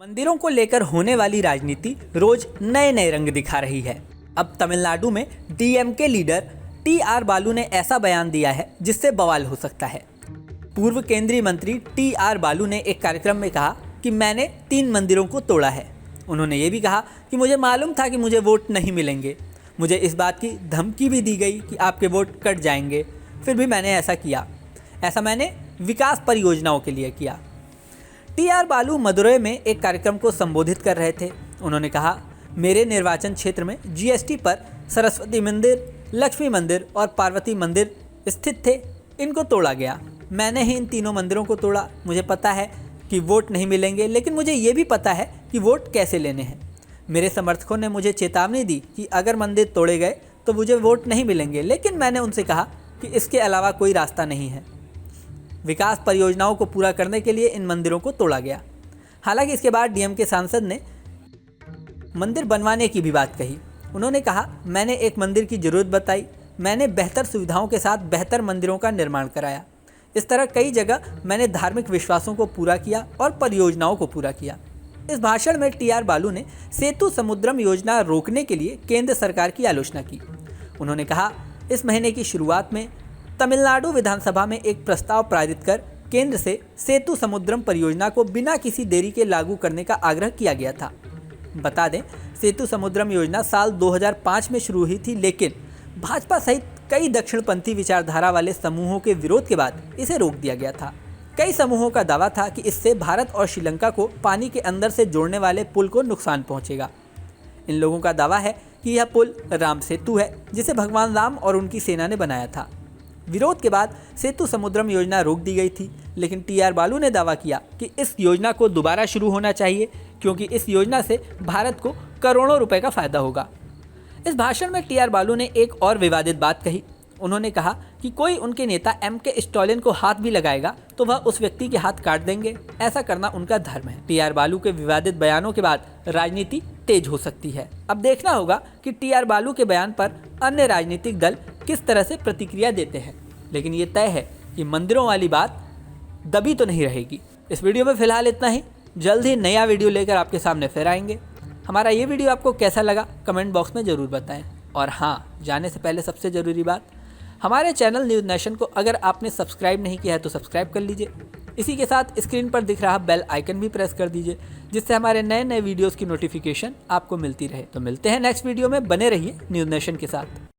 मंदिरों को लेकर होने वाली राजनीति रोज नए नए रंग दिखा रही है। अब तमिलनाडु में डीएमके लीडर टी.आर. बालू ने ऐसा बयान दिया है जिससे बवाल हो सकता है। पूर्व केंद्रीय मंत्री टी.आर. बालू ने एक कार्यक्रम में कहा कि मैंने 3 मंदिरों को तोड़ा है। उन्होंने ये भी कहा कि मुझे मालूम था कि मुझे वोट नहीं मिलेंगे। मुझे इस बात की धमकी भी दी गई कि आपके वोट कट जाएंगे, फिर भी मैंने ऐसा किया। ऐसा मैंने विकास परियोजनाओं के लिए किया। टी.आर. बालू मदुरई में एक कार्यक्रम को संबोधित कर रहे थे। उन्होंने कहा, मेरे निर्वाचन क्षेत्र में जीएसटी पर सरस्वती मंदिर, लक्ष्मी मंदिर और पार्वती मंदिर स्थित थे। इनको तोड़ा गया। मैंने ही इन तीनों मंदिरों को तोड़ा। मुझे पता है कि वोट नहीं मिलेंगे, लेकिन मुझे ये भी पता है कि वोट कैसे लेने हैं। मेरे समर्थकों ने मुझे चेतावनी दी कि अगर मंदिर तोड़े गए तो मुझे वोट नहीं मिलेंगे, लेकिन मैंने उनसे कहा कि इसके अलावा कोई रास्ता नहीं है। विकास परियोजनाओं को पूरा करने के लिए इन मंदिरों को तोड़ा गया। हालांकि इसके बाद डीएमके सांसद ने मंदिर बनवाने की भी बात कही। उन्होंने कहा, मैंने एक मंदिर की ज़रूरत बताई। मैंने बेहतर सुविधाओं के साथ बेहतर मंदिरों का निर्माण कराया। इस तरह कई जगह मैंने धार्मिक विश्वासों को पूरा किया और परियोजनाओं को पूरा किया। इस भाषण में टी.आर. बालू ने सेतु समुद्रम योजना रोकने के लिए केंद्र सरकार की आलोचना की। उन्होंने कहा, इस महीने की शुरुआत में तमिलनाडु विधानसभा में एक प्रस्ताव पारित कर केंद्र से सेतु समुद्रम परियोजना को बिना किसी देरी के लागू करने का आग्रह किया गया था। बता दें, सेतु समुद्रम योजना साल 2005 में शुरू हुई थी, लेकिन भाजपा सहित कई दक्षिणपंथी विचारधारा वाले समूहों के विरोध के बाद इसे रोक दिया गया था। कई समूहों का दावा था कि इससे भारत और श्रीलंका को पानी के अंदर से जोड़ने वाले पुल को नुकसान पहुंचेगा। इन लोगों का दावा है कि यह पुल राम सेतु है, जिसे भगवान राम और उनकी सेना ने बनाया था। विरोध के बाद सेतु समुद्रम योजना रोक दी गई थी, लेकिन टी.आर. बालू ने दावा किया कि इस योजना को दोबारा शुरू होना चाहिए, क्योंकि इस योजना से भारत को करोड़ों रुपए का फायदा होगा। इस भाषण में टी.आर. बालू ने एक और विवादित बात कही। उन्होंने कहा कि कोई उनके नेता एम.के. स्टालिन को हाथ भी लगाएगा तो वह उस व्यक्ति के हाथ काट देंगे। ऐसा करना उनका धर्म है। टी.आर. बालू के विवादित बयानों के बाद राजनीति तेज हो सकती है। अब देखना होगा कि टी.आर. बालू के बयान पर अन्य राजनीतिक दल किस तरह से प्रतिक्रिया देते हैं, लेकिन ये तय है कि मंदिरों वाली बात दबी तो नहीं रहेगी। इस वीडियो में फिलहाल इतना ही। जल्द ही नया वीडियो लेकर आपके सामने फिर आएंगे। हमारा ये वीडियो आपको कैसा लगा कमेंट बॉक्स में ज़रूर बताएं। और हाँ, जाने से पहले सबसे ज़रूरी बात, हमारे चैनल न्यूज़ नेशन को अगर आपने सब्सक्राइब नहीं किया है तो सब्सक्राइब कर लीजिए। इसी के साथ स्क्रीन पर दिख रहा बेल आइकन भी प्रेस कर दीजिए, जिससे हमारे नए नए वीडियोज़ की नोटिफिकेशन आपको मिलती रहे। तो मिलते हैं नेक्स्ट वीडियो में। बने रहिए न्यूज़ नेशन के साथ।